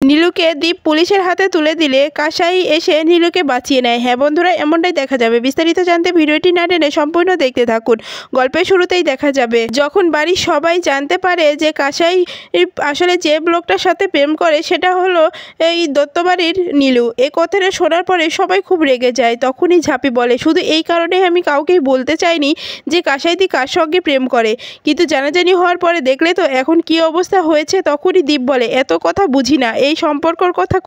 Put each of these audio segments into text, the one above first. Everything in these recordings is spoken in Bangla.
নীলুকে দীপ পুলিশের হাতে তুলে দিলে কাসাই এসে নীলুকে বাঁচিয়ে নেয়। হ্যাঁ বন্ধুরা, এমনটাই দেখা যাবে। বিস্তারিত জানতে ভিডিওটি না টেনে সম্পূর্ণ দেখতে থাকুন। গল্পের শুরুতেই দেখা যাবে যখন বাড়ির সবাই জানতে পারে যে কাসাই আসলে যে লোকটার সাথে প্রেম করে সেটা হলো এই দত্তবাড়ির নীলু। এই কথাটা শোনার পরে সবাই খুব রেগে যায়। তখনই ঝাঁপি বলে, শুধু এই কারণেই আমি কাউকেই বলতে চাইনি যে কাসাইদি কার সঙ্গে প্রেম করে, কিন্তু জানাজানি হওয়ার পরে দেখলে তো এখন কি অবস্থা হয়েছে। তখনই দীপ বলে, এত কথা বুঝি না, এই সম্পর্কর কথা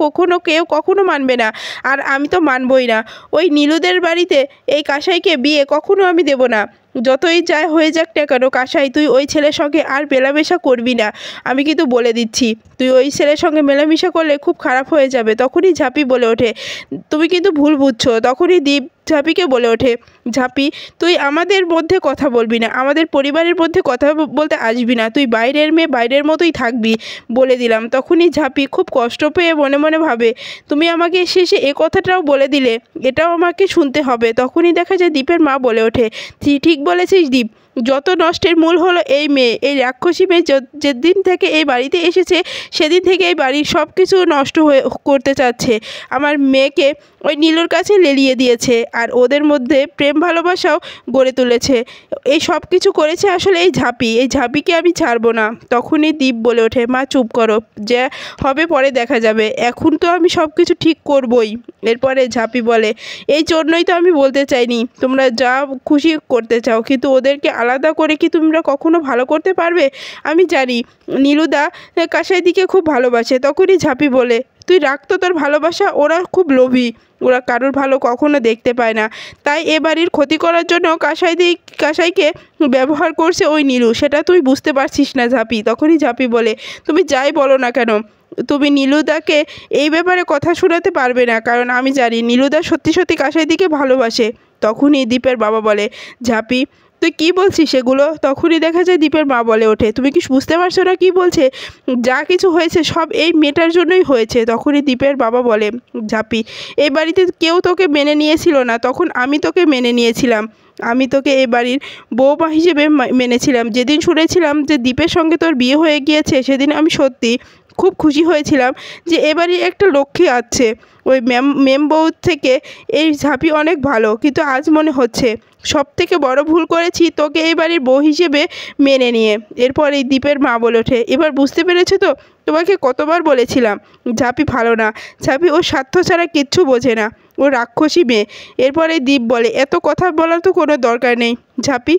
কেউ কখনো মানবে না, আর আমি তো মানবই না। ওই নীলুদের বাড়িতে এই কাসাইকে বিয়ে কখনো আমি দেব না। যতই যা হয়ে যাক না কেন কাসাই, তুই ওই ছেলের সঙ্গে আর মেলামেশা করবি না, আমি কিন্তু বলে দিচ্ছি। তুই ওই ছেলের সঙ্গে মেলামেশা করলে খুব খারাপ হয়ে যাবে। তখনই ঝাঁপি বলে ওঠে, তুমি কিন্তু ভুল বুঝছো। তখনই দীপ ঝাঁপিকে বলে ওঠে, ঝাঁপি তুই আমাদের মধ্যে কথা বলবি না, আমাদের পরিবারের মধ্যে কথা বলতে আসবি না, তুই বাইরের মেয়ে বাইরের মতোই থাকবি, বলে দিলাম। তখনই ঝাঁপি খুব কষ্ট পেয়ে মনে মনে ভাবে, তুমি আমাকে শেষে এ কথাটাও বলে দিলে, এটাও আমাকে শুনতে হবে। তখনই দেখা যায় দীপের মা বলে ওঠে, ঠিক বলেছিস দীপ, যত নষ্টের মূল হলো এই মেয়ে, এই রাক্ষসী মেয়ে। যেদিন থেকে এই বাড়িতে এসেছে সেদিন থেকে এই বাড়ির সব কিছু নষ্ট করতে চাচ্ছে। আমার মেয়েকে ওই নীলুর কাছে লেলিয়ে দিয়েছে, আর ওদের মধ্যে প্রেম ভালোবাসাও গড়ে তুলেছে। এই সব কিছু করেছে আসলে এই ঝাঁপি, এই ঝাঁপিকে আমি ছাড়বো না। তখনই দীপ বলে ওঠে, মা চুপ করো, যা হবে পরে দেখা যাবে, এখন তো আমি সব কিছু ঠিক করবই। এরপরে ঝাঁপি বলে, এই জন্যই তো আমি বলতে চাইনি, তোমরা যা খুশি করতে চাও, কিন্তু ওদেরকে আলাদা করে কি তোমরা কখনো ভালো করতে পারবে? আমি জানি নীলুদা কাসাইদিকে খুব ভালোবাসে। তখনই ঝাঁপি বলে, তুই রাখতো তোর ভালোবাসা, ওরা খুব লোভী, ওরা কারোর ভালো কখনো দেখতে পায় না, তাই এ বাড়ির ক্ষতি করার জন্য কাসাইকে ব্যবহার করছে ওই নীলু, সেটা তুই বুঝতে পারছিস না ঝাঁপি। তখনই ঝাঁপি বলে, তুমি যাই বলো না কেন, তুমি নীলুদাকে এই ব্যাপারে কথা শোনাতে পারবে না, কারণ আমি জানি নীলুদা সত্যি সত্যি কাসাইদিকে ভালোবাসে। তখনই দীপের বাবা বলে, ঝাঁপি তুই কী বলছিস সেগুলো? তখনই দেখা যায় দীপের মা বলে ওঠে, তুমি কি বুঝতে পারছো না কী বলছে? যা কিছু হয়েছে সব এই মেয়েটার জন্যই হয়েছে। তখনই দীপের বাবা বলে, ঝাঁপি এই বাড়িতে কেউ তোকে মেনে নিয়েছিল না, তখন আমি তোকে মেনে নিয়েছিলাম, আমি তোকে এই বাড়ির বৌমা হিসেবে মেনেছিলাম। যেদিন শুনেছিলাম যে দীপের সঙ্গে তোর বিয়ে হয়ে গিয়েছে সেদিন আমি সত্যি খুব খুশি হয়েছিলাম যে এবারই একটা লক্ষ্মী আছে। ওই মেম বউ থেকে এই ঝাঁপি অনেক ভালো, কিন্তু আজ মনে হচ্ছে সব থেকে বড় ভুল করেছি তোকে এই বাড়ির বউ হিসেবে মেনে নিয়ে। এরপর এই দীপের মা বলে ওঠে, এবার বুঝতে পেরেছো তো, তোমাকে কতবার বলেছিলাম ঝাঁপি ভালো না, ঝাঁপি ও স্বার্থ ছাড়া কিচ্ছু বোঝে না, ও রাক্ষসী মেয়ে। এরপরে দীপ বলে, এত কথা বলার তো কোনো দরকার নেই ঝাঁপি,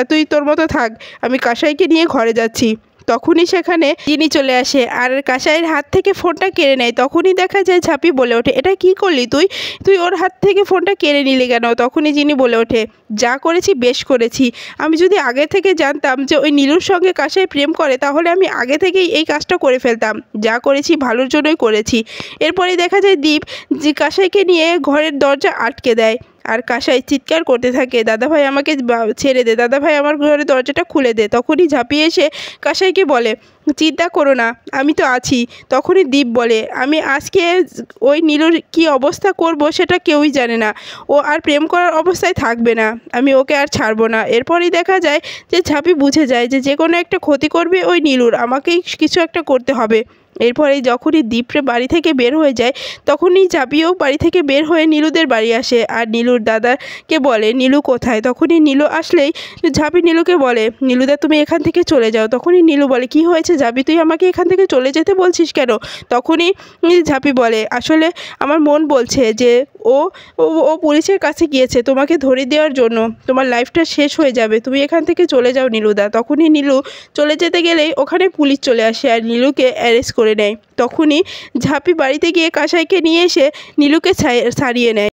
তুই তোর মতো থাক, আমি কাসাইকে নিয়ে ঘরে যাচ্ছি। তখনই সেখানে জিনি চলে আসে আর কাসাইয়ের হাত থেকে ফোনটা কেড়ে নেয়। তখনই দেখা যায় ঝাঁপি বলে ওঠে, এটা কি করলি তুই ওর হাত থেকে ফোনটা কেড়ে নিলি কেন? তখনই জিনি বলে ওঠে, যা করেছি বেশ করেছি, আমি যদি আগে থেকে জানতাম যে ওই নীলুর সঙ্গে কাসাই প্রেম করে তাহলে আমি আগে থেকেই এই কাজটা করে ফেলতাম, যা করেছি ভালোর জন্যই করেছি। এরপরে দেখা যায় দীপ যে কাসাইকে নিয়ে ঘরের দরজা আটকে দেয়, আর কাসাই চিৎকার করতে থাকে, দাদাভাই আমাকে ছেড়ে দে, দাদাভাই আমার ঘরের দরজাটা খুলে দে। তখনই ঝাঁপিয়ে এসে কাসাইকে বলে, চিন্তা করো না, আমি তো আছি। তখনই দীপ বলে, আমি আজকে ওই নীলুর কী অবস্থা করব সেটা কেউই জানে না, ও আর প্রেম করার অবস্থায় থাকবে না, আমি ওকে আর ছাড়বো না। এরপরই দেখা যায় যে ঝাঁপি বুঝে যায় যে কোনো একটা ক্ষতি করবে ওই নীলুর, আমাকেই কিছু একটা করতে হবে। এরপরে যখনই দীপরে বাড়ি থেকে বের হয়ে যায় তখনই ঝাঁপিও বাড়ি থেকে বের হয়ে নীলুদের বাড়ি আসে, আর নীলুর দাদাকে বলে, নীলু কোথায়? তখনই নীলু আসলেই ঝাঁপি নীলুকে বলে, নীলুদা তুমি এখান থেকে চলে যাও। তখনই নীলু বলে, কি হয়েছে ঝাঁপি, তুই আমাকে এখান থেকে চলে যেতে বলছিস কেন? তখনই ঝাঁপি বলে, আসলে আমার মন বলছে যে ও পুলিশের কাছে গিয়েছে তোমাকে ধরে দেওয়ার জন্য, তোমার লাইফটা শেষ হয়ে যাবে, তুমি এখান থেকে চলে যাও নীলুদা। তখনই নীলু চলে যেতে গেলেই ওখানে পুলিশ চলে আসে আর নীলুকে অ্যারেস্ট করে নেয়। তখনই ঝাঁপি বাড়িতে গিয়ে কাসাইকে নিয়ে এসে নীলুকে ছাড়িয়ে নেয়।